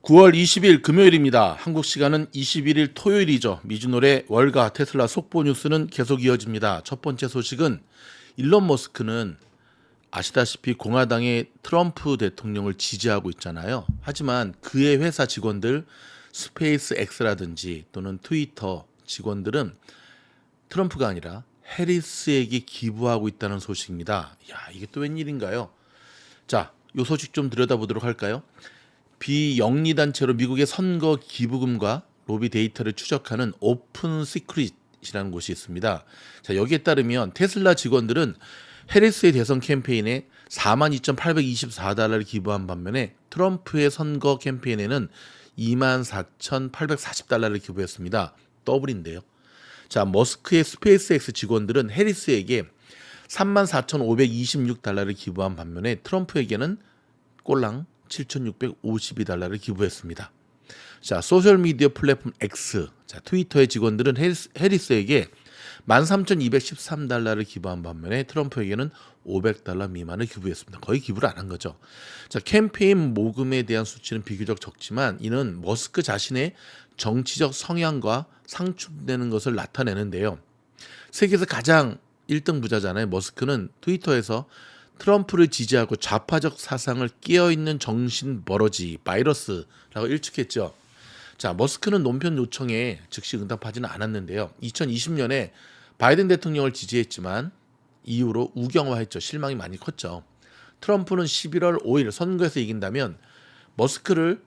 9월 20일 금요일입니다. 한국 시간은 21일 토요일이죠. 미주노래 월가 테슬라 속보 뉴스는 계속 이어집니다. 첫 번째 소식은 일론 머스크는 아시다시피 공화당의 트럼프 대통령을 지지하고 있잖아요. 하지만 그의 회사 직원들 스페이스 X라든지 또는 트위터 직원들은 트럼프가 아니라 해리스에게 기부하고 있다는 소식입니다. 야, 이게 또 웬일인가요? 자, 요 소식 좀 들여다보도록 할까요? 비영리 단체로 미국의 선거 기부금과 로비 데이터를 추적하는 오픈 시크릿이라는 곳이 있습니다. 자, 여기에 따르면 테슬라 직원들은 해리스의 대선 캠페인에 42,824달러를 기부한 반면에 트럼프의 선거 캠페인에는 24,840달러를 기부했습니다. 더블인데요. 자, 머스크의 스페이스X 직원들은 해리스에게 34,526달러를 기부한 반면에 트럼프에게는 꼴랑 7,652달러를 기부했습니다. 자, 소셜미디어 플랫폼 X, 자, 트위터의 직원들은 해리스에게 13,213달러를 기부한 반면에 트럼프에게는 500달러 미만을 기부했습니다. 거의 기부를 안 한 거죠. 자, 캠페인 모금에 대한 수치는 비교적 적지만 이는 머스크 자신의 정치적 성향과 상충되는 것을 나타내는데요. 세계에서 가장 1등 부자잖아요. 머스크는 트위터에서 트럼프를 지지하고 좌파적 사상을 끼어있는 정신 버러지 바이러스라고 일축했죠. 자, 머스크는 논평 요청에 즉시 응답하지는 않았는데요. 2020년에 바이든 대통령을 지지했지만 이후로 우경화했죠. 실망이 많이 컸죠. 트럼프는 11월 5일 선거에서 이긴다면 머스크를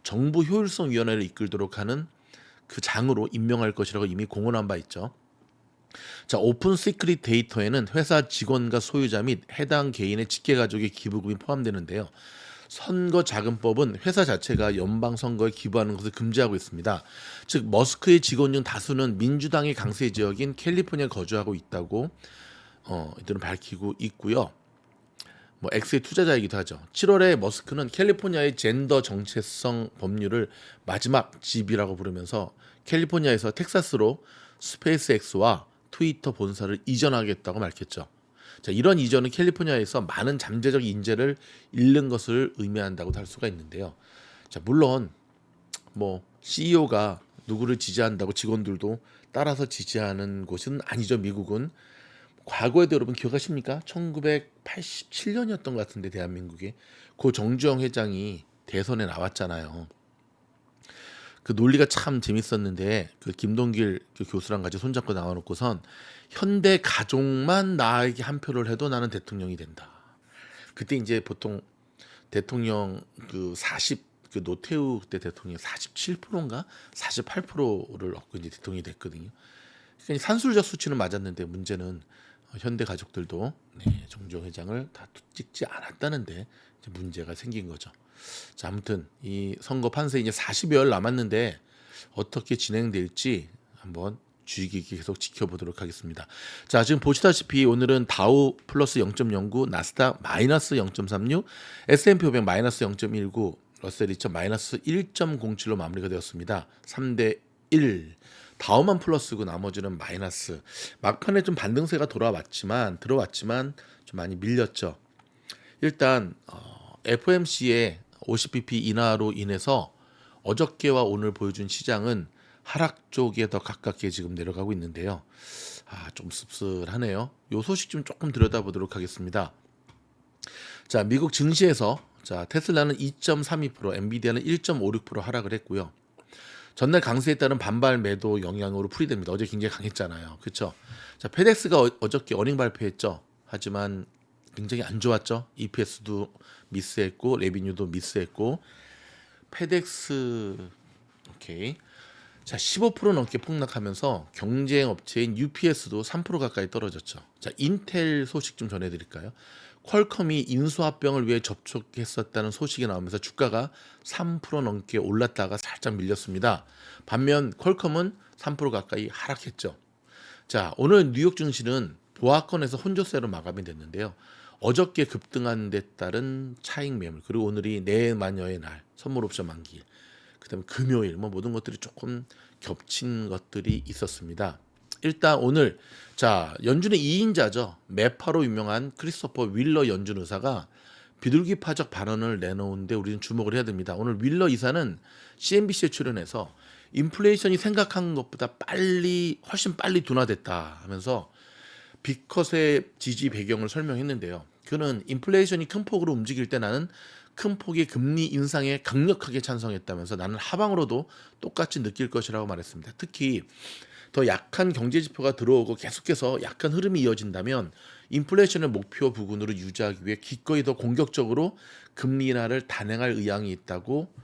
정부 효율성 위원회를 이끌도록 하는 그 장으로 임명할 것이라고 이미 공언한 바 있죠. 자, 오픈 시크릿 데이터에는 회사 직원과 소유자 및 해당 개인의 직계 가족의 기부금이 포함되는데요. 선거 자금법은 회사 자체가 연방 선거에 기부하는 것을 금지하고 있습니다. 즉 머스크의 직원 중 다수는 민주당의 강세 지역인 캘리포니아에 거주하고 있다고 이들은 밝히고 있고요. 뭐 X의 투자자이기도 하죠. 7월에 머스크는 캘리포니아의 젠더 정체성 법률을 마지막 집이라고 부르면서 캘리포니아에서 텍사스로 스페이스X와 트위터 본사를 이전하겠다고 밝혔죠. 자, 이런 이전은 캘리포니아에서 많은 잠재적 인재를 잃는 것을 의미한다고도 할 수가 있는데요. 자, 물론 뭐 CEO가 누구를 지지한다고 직원들도 따라서 지지하는 곳은 아니죠. 미국은 과거에도 여러분 기억하십니까? 1987년이었던 것 같은데 대한민국에 고 정주영 회장이 대선에 나왔잖아요. 그 논리가 참 재밌었는데 그 김동길 그 교수랑 같이 손잡고 나와놓고선 현대 가족만 나에게 한 표를 해도 나는 대통령이 된다. 그때 이제 보통 대통령 그 노태우 그때 대통령 47%인가 48%를 얻고 이제 대통령이 됐거든요. 그러니까 산술적 수치는 맞았는데 문제는 현대 가족들도 정주영 회장을 다 찍지 않았다는데 이제 문제가 생긴 거죠. 자, 아무튼 이 선거 판세 이제 40여일 남았는데 어떻게 진행될지 한번 주의 깊게 계속 지켜보도록 하겠습니다. 자, 지금 보시다시피 오늘은 다우 플러스 0.09, 나스닥 마이너스 0.36, S&P 500 마이너스 0.19, 러셀 2000 마이너스 1.07로 마무리가 되었습니다. 3대 1. 다우만 플러스고 나머지는 마이너스. 막판에 좀 반등세가 들어왔지만 좀 많이 밀렸죠. 일단 FOMC의 50bp 인하로 인해서 어저께와 오늘 보여준 시장은 하락 쪽에 더 가깝게 지금 내려가고 있는데요. 좀 씁쓸하네요. 요 소식 좀 조금 들여다보도록 하겠습니다. 자, 미국 증시에서 자, 테슬라는 2.32%, 엔비디아는 1.56% 하락을 했고요. 전날 강세에 따른 반발 매도 영향으로 풀이됩니다. 어제 굉장히 강했잖아요. 그렇죠? 자, 페덱스가 어저께 어닝 발표했죠. 하지만 굉장히 안 좋았죠. EPS도 미스했고 레비뉴도 미스했고 페덱스 오케이. 자, 15% 넘게 폭락하면서 경쟁 업체인 UPS도 3% 가까이 떨어졌죠. 자, 인텔 소식 좀 전해드릴까요? 퀄컴이 인수합병을 위해 접촉했었다는 소식이 나오면서 주가가 3% 넘게 올랐다가 살짝 밀렸습니다. 반면 퀄컴은 3% 가까이 하락했죠. 자, 오늘 뉴욕 증시는 보합권에서 혼조세로 마감이 됐는데요. 어저께 급등한 데 따른 차익 매물, 그리고 오늘이 내마녀의 날, 선물 옵션 만기, 그다음에 금요일 뭐 모든 것들이 조금 겹친 것들이 있었습니다. 일단 오늘 자, 연준의 2인자죠. 매파로 유명한 크리스토퍼 윌러 연준 의사가 비둘기파적 발언을 내놓은데 우리는 주목을 해야 됩니다. 오늘 윌러 이사는 CNBC에 출연해서 인플레이션이 생각한 것보다 훨씬 빨리 둔화됐다 하면서 빅컷의 지지 배경을 설명했는데요. 그는 인플레이션이 큰 폭으로 움직일 때 나는 큰 폭의 금리 인상에 강력하게 찬성했다면서 나는 하방으로도 똑같이 느낄 것이라고 말했습니다. 특히 더 약한 경제 지표가 들어오고 계속해서 약한 흐름이 이어진다면 인플레이션을 목표 부근으로 유지하기 위해 기꺼이 더 공격적으로 금리 인하를 단행할 의향이 있다고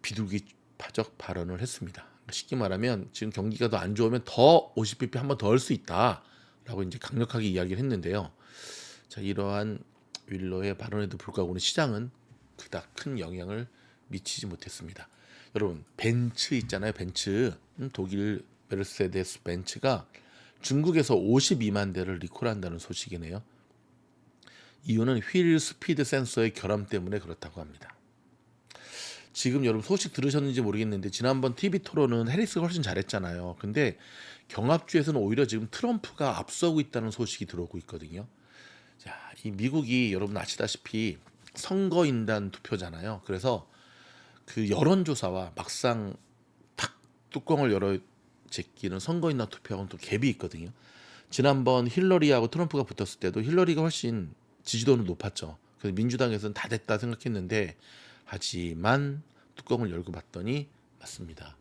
비둘기파적 발언을 했습니다. 쉽게 말하면 지금 경기가 더 안 좋으면 더 50bp 한 번 더 할 수 있다라고 이제 강력하게 이야기를 했는데요. 자, 이러한 윌러의 발언에도 불구하고 오늘 시장은 그닥 큰 영향을 미치지 못했습니다. 여러분, 벤츠 있잖아요. 벤츠. 독일 메르세데스 벤츠가 중국에서 52만 대를 리콜한다는 소식이네요. 이유는 휠 스피드 센서의 결함 때문에 그렇다고 합니다. 지금 여러분 소식 들으셨는지 모르겠는데 지난번 TV 토론은 해리스가 훨씬 잘했잖아요. 근데 경합주에서는 오히려 지금 트럼프가 앞서고 있다는 소식이 들어오고 있거든요. 자, 이 미국이 여러분 아시다시피 선거인단 투표잖아요. 그래서 그 여론조사와 막상 탁 뚜껑을 열어 제끼는 선거인단 투표하고는 또 갭이 있거든요. 지난번 힐러리하고 트럼프가 붙었을 때도 힐러리가 훨씬 지지도는 높았죠. 그래서 민주당에서는 다 됐다 생각했는데 하지만 뚜껑을 열고 봤더니 맞습니다.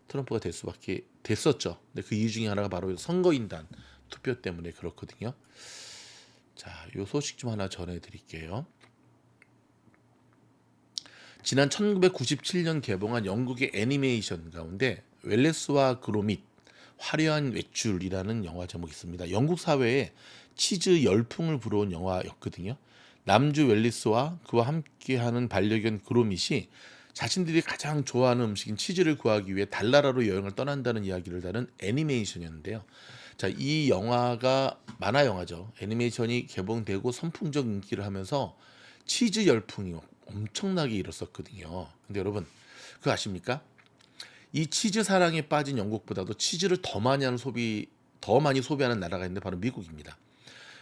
트럼프가 될 수밖에 됐었죠. 근데 그 이유 중에 하나가 바로 선거인단 투표 때문에 그렇거든요. 자, 요 소식 좀 하나 전해드릴게요. 지난 1997년 개봉한 영국의 애니메이션 가운데 웰레스와 그로밋 화려한 외출이라는 영화 제목이 있습니다. 영국 사회에 치즈 열풍을 불어온 영화였거든요. 남주 웰리스와 그와 함께하는 반려견 그로밋이 자신들이 가장 좋아하는 음식인 치즈를 구하기 위해 달나라로 여행을 떠난다는 이야기를 다룬 애니메이션이었는데요. 자, 이 영화가 만화 영화죠. 애니메이션이 개봉되고 선풍적 인기를 하면서 치즈 열풍이 엄청나게 일었었거든요. 근데 여러분, 그거 아십니까? 이 치즈 사랑에 빠진 영국보다도 치즈를 더 많이 소비하는 나라가 있는데 바로 미국입니다.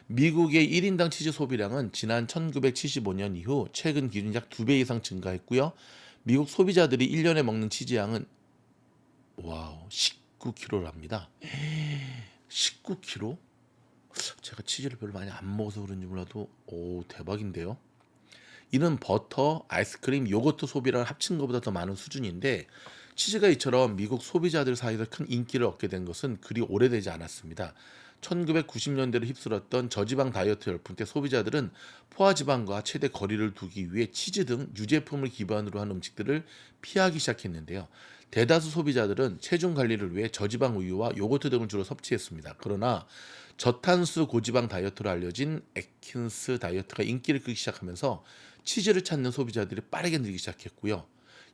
미국의 1인당 치즈 소비량은 지난 1975년 이후 최근 기준 약 2배 이상 증가했고요. 미국 소비자들이 1년에 먹는 치즈 양은 19kg랍니다. 19kg? 제가 치즈를 별로 많이 안 먹어서 그런지 몰라도 대박인데요. 이는 버터, 아이스크림, 요거트 소비를 합친 것보다 더 많은 수준인데 치즈가 이처럼 미국 소비자들 사이에서 큰 인기를 얻게 된 것은 그리 오래되지 않았습니다. 1990년대를 휩쓸었던 저지방 다이어트 열풍 때 소비자들은 포화지방과 최대 거리를 두기 위해 치즈 등 유제품을 기반으로 한 음식들을 피하기 시작했는데요. 대다수 소비자들은 체중 관리를 위해 저지방 우유와 요거트 등을 주로 섭취했습니다. 그러나 저탄수 고지방 다이어트로 알려진 애킨스 다이어트가 인기를 끌기 시작하면서 치즈를 찾는 소비자들이 빠르게 늘기 시작했고요.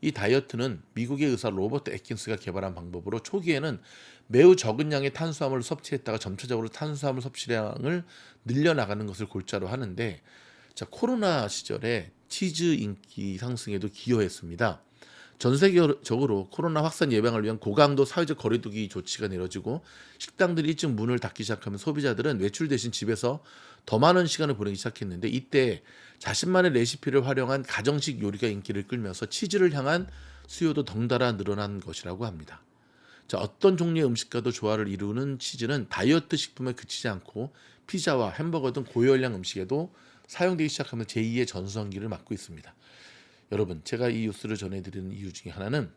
이 다이어트는 미국의 의사 로버트 애킨스가 개발한 방법으로 초기에는 매우 적은 양의 탄수화물을 섭취했다가 점차적으로 탄수화물 섭취량을 늘려나가는 것을 골자로 하는데, 자, 코로나 시절에 치즈 인기 상승에도 기여했습니다. 전 세계적으로 코로나 확산 예방을 위한 고강도 사회적 거리두기 조치가 내려지고 식당들이 일찍 문을 닫기 시작하면 소비자들은 외출 대신 집에서 더 많은 시간을 보내기 시작했는데 이때 자신만의 레시피를 활용한 가정식 요리가 인기를 끌면서 치즈를 향한 수요도 덩달아 늘어난 것이라고 합니다. 자, 어떤 종류의 음식과도 조화를 이루는 치즈는 다이어트 식품에 그치지 않고 피자와 햄버거 등 고열량 음식에도 사용되기 시작하면서 제2의 전성기를 맞고 있습니다. 여러분, 제가 이 뉴스를 전해드리는 이유 중에 하나는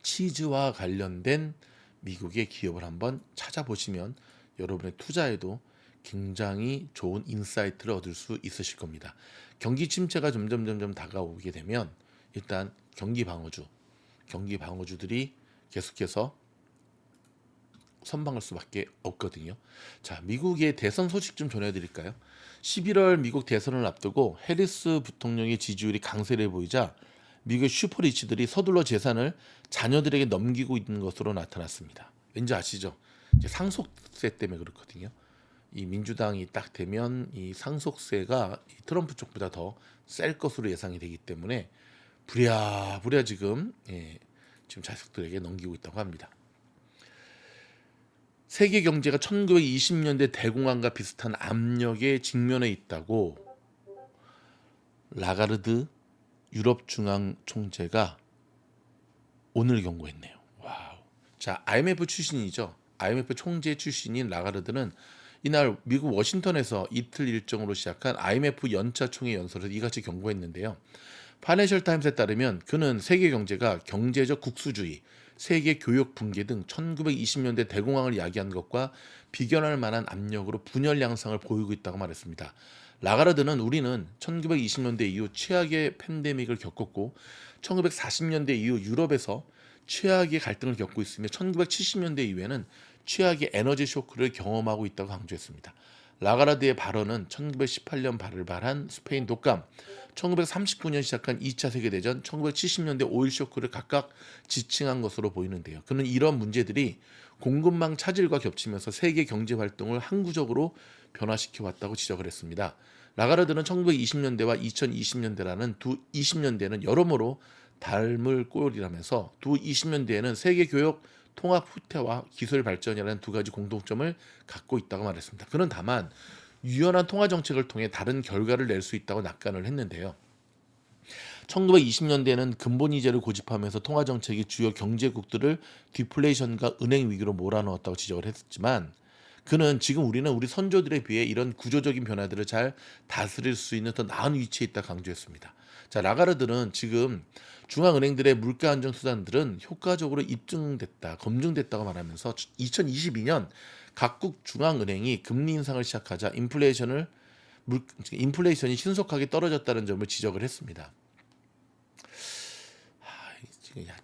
치즈와 관련된 미국의 기업을 한번 찾아보시면 여러분의 투자에도 굉장히 좋은 인사이트를 얻을 수 있으실 겁니다. 경기 침체가 점점 다가오게 되면 일단 경기 방어주들이 계속해서 선방할 수밖에 없거든요. 자, 미국의 대선 소식 좀 전해드릴까요? 11월 미국 대선을 앞두고 해리스 부통령의 지지율이 강세를 보이자 미국의 슈퍼리치들이 서둘러 재산을 자녀들에게 넘기고 있는 것으로 나타났습니다. 왠지 아시죠? 이제 상속세 때문에 그렇거든요. 이 민주당이 딱 되면 이 상속세가 이 트럼프 쪽보다 더 셀 것으로 예상이 되기 때문에 부랴부랴 지금 자식들에게 넘기고 있다고 합니다. 세계 경제가 1920년대 대공황과 비슷한 압력에 직면해 있다고 라가르드 유럽 중앙 총재가 오늘 경고했네요. 와우. 자, IMF 출신이죠. IMF 총재 출신인 라가르드는 이날 미국 워싱턴에서 이틀 일정으로 시작한 IMF 연차 총회 연설에서 이같이 경고했는데요. 파이낸셜 타임스에 따르면 그는 세계 경제가 경제적 국수주의, 세계 교역 붕괴 등 1920년대 대공황을 야기한 것과 비견할 만한 압력으로 분열 양상을 보이고 있다고 말했습니다. 라가르드는 우리는 1920년대 이후 최악의 팬데믹을 겪었고 1940년대 이후 유럽에서 최악의 갈등을 겪고 있으며 1970년대 이후에는 최악의 에너지 쇼크를 경험하고 있다고 강조했습니다. 라가르드의 발언은 1918년 발발한 스페인 독감, 1939년 시작한 2차 세계대전, 1970년대 오일 쇼크를 각각 지칭한 것으로 보이는데요. 그는 이런 문제들이 공급망 차질과 겹치면서 세계 경제 활동을 항구적으로 변화시켜 왔다고 지적을 했습니다. 라가르드는 1920년대와 2020년대라는 두 20년대는 여러모로 닮을 꼴이라면서 두 20년대에는 세계 교역 통합 후퇴와 기술 발전이라는 두 가지 공통점을 갖고 있다고 말했습니다. 그는 다만 유연한 통화 정책을 통해 다른 결과를 낼 수 있다고 낙관을 했는데요. 1920년대에는 근본 이자를 고집하면서 통화 정책이 주요 경제국들을 디플레이션과 은행 위기로 몰아넣었다고 지적을 했지만 그는 지금 우리는 우리 선조들에 비해 이런 구조적인 변화들을 잘 다스릴 수 있는 더 나은 위치에 있다 강조했습니다. 자, 라가르드는 지금 중앙은행들의 물가 안정 수단들은 효과적으로 입증됐다, 검증됐다고 말하면서 2022년 각국 중앙은행이 금리 인상을 시작하자 인플레이션이 신속하게 떨어졌다는 점을 지적을 했습니다.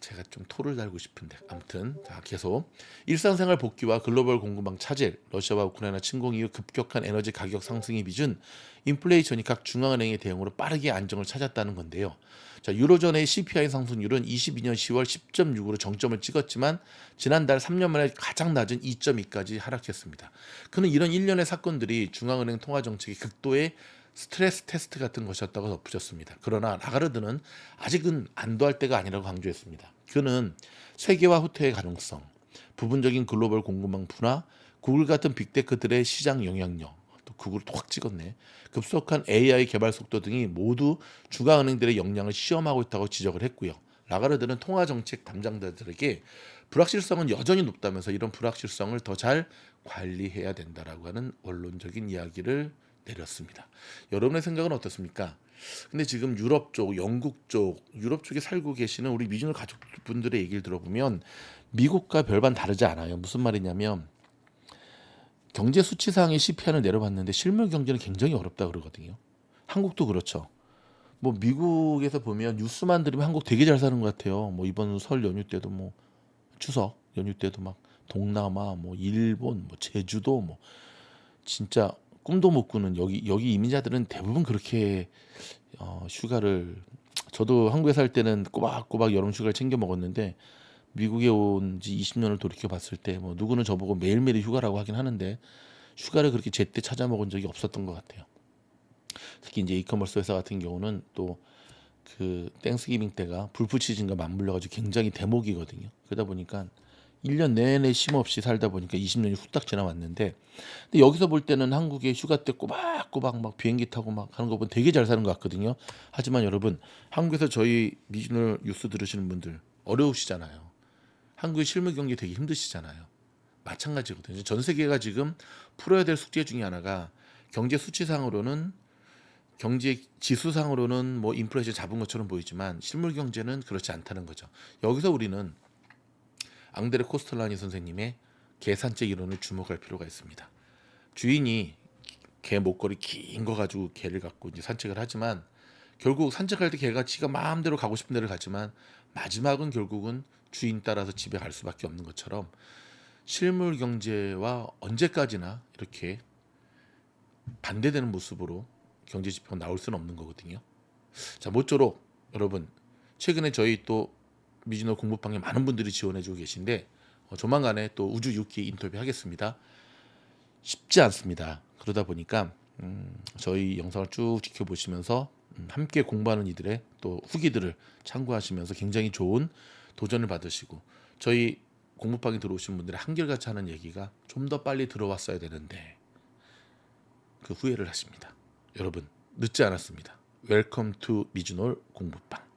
제가 좀 토를 달고 싶은데 아무튼 자, 계속 일상생활 복귀와 글로벌 공급망 차질, 러시아와 우크라이나 침공 이후 급격한 에너지 가격 상승이 빚은 인플레이션이 각 중앙은행의 대응으로 빠르게 안정을 찾았다는 건데요. 자, 유로존의 CPI 상승률은 22년 10월 10.6으로 정점을 찍었지만 지난달 3년 만에 가장 낮은 2.2까지 하락했습니다. 그는 이런 일련의 사건들이 중앙은행 통화 정책의 극도의 스트레스 테스트 같은 것이었다고 덧붙였습니다. 그러나 라가르드는 아직은 안도할 때가 아니라고 강조했습니다. 그는 세계화 후퇴의 가능성, 부분적인 글로벌 공급망 분화, 구글 같은 빅테크들의 시장 영향력, 또 구글 확 찍었네. 급속한 AI 개발 속도 등이 모두 중앙은행들의 역량을 시험하고 있다고 지적을 했고요. 라가르드는 통화정책 담당자들에게 불확실성은 여전히 높다면서 이런 불확실성을 더 잘 관리해야 된다라고 하는 원론적인 이야기를 내렸습니다. 여러분의 생각은 어떻습니까? 근데 지금 유럽 쪽, 영국 쪽, 유럽 쪽에 살고 계시는 우리 미주노 가족분들의 얘기를 들어보면 미국과 별반 다르지 않아요. 무슨 말이냐면 경제 수치상의 CPI를 내려봤는데 실물 경제는 굉장히 어렵다 그러거든요. 한국도 그렇죠. 뭐 미국에서 보면 뉴스만 들으면 한국 되게 잘 사는 것 같아요. 뭐 이번 설 연휴 때도 뭐 추석 연휴 때도 막 동남아, 뭐 일본, 뭐 제주도 뭐 진짜 꿈도 못 꾸는 여기 이민자들은 대부분 그렇게 휴가를 저도 한국에 살 때는 꼬박꼬박 여름 휴가를 챙겨 먹었는데 미국에 온 지 20년을 돌이켜 봤을 때 뭐 누구는 저보고 매일매일 휴가라고 하긴 하는데 휴가를 그렇게 제때 찾아 먹은 적이 없었던 것 같아요. 특히 이제 이커머스 회사 같은 경우는 또 그 땡스기빙 때가 불프 시즌과 맞물려 가지고 굉장히 대목이거든요. 그러다 보니까 1년 내내 쉼 없이 살다 보니까 20년이 후딱 지나왔는데 근데 여기서 볼 때는 한국의 휴가 때 꼬박꼬박 막 비행기 타고 막 하는 거 보면 되게 잘 사는 것 같거든요. 하지만 여러분 한국에서 저희 미즈널 뉴스 들으시는 분들 어려우시잖아요. 한국의 실물 경기 되게 힘드시잖아요. 마찬가지거든요. 전 세계가 지금 풀어야 될 숙제 중에 하나가 경제 수치상으로는 경제 지수상으로는 뭐 인플레이션 잡은 것처럼 보이지만 실물 경제는 그렇지 않다는 거죠. 여기서 우리는 앙드레 코스텔라니 선생님의 개산책 이론을 주목할 필요가 있습니다. 주인이 개 목걸이 긴 거 가지고 개를 갖고 이제 산책을 하지만 결국 산책할 때 개가 지가 마음대로 가고 싶은 데를 가지만 마지막은 결국은 주인 따라서 집에 갈 수밖에 없는 것처럼 실물 경제와 언제까지나 이렇게 반대되는 모습으로 경제 지표가 나올 수는 없는 거거든요. 자, 모쪼록 여러분 최근에 저희 또 미즈노 공부방에 많은 분들이 지원해주고 계신데 조만간에 또 우주 6기 인터뷰 하겠습니다. 쉽지 않습니다. 그러다 보니까 저희 영상을 쭉 지켜보시면서 함께 공부하는 이들의 또 후기들을 참고하시면서 굉장히 좋은 도전을 받으시고 저희 공부방에 들어오신 분들의 한결같이 하는 얘기가 좀 더 빨리 들어왔어야 되는데 그 후회를 하십니다. 여러분 늦지 않았습니다. 웰컴 투 미즈놀 공부방.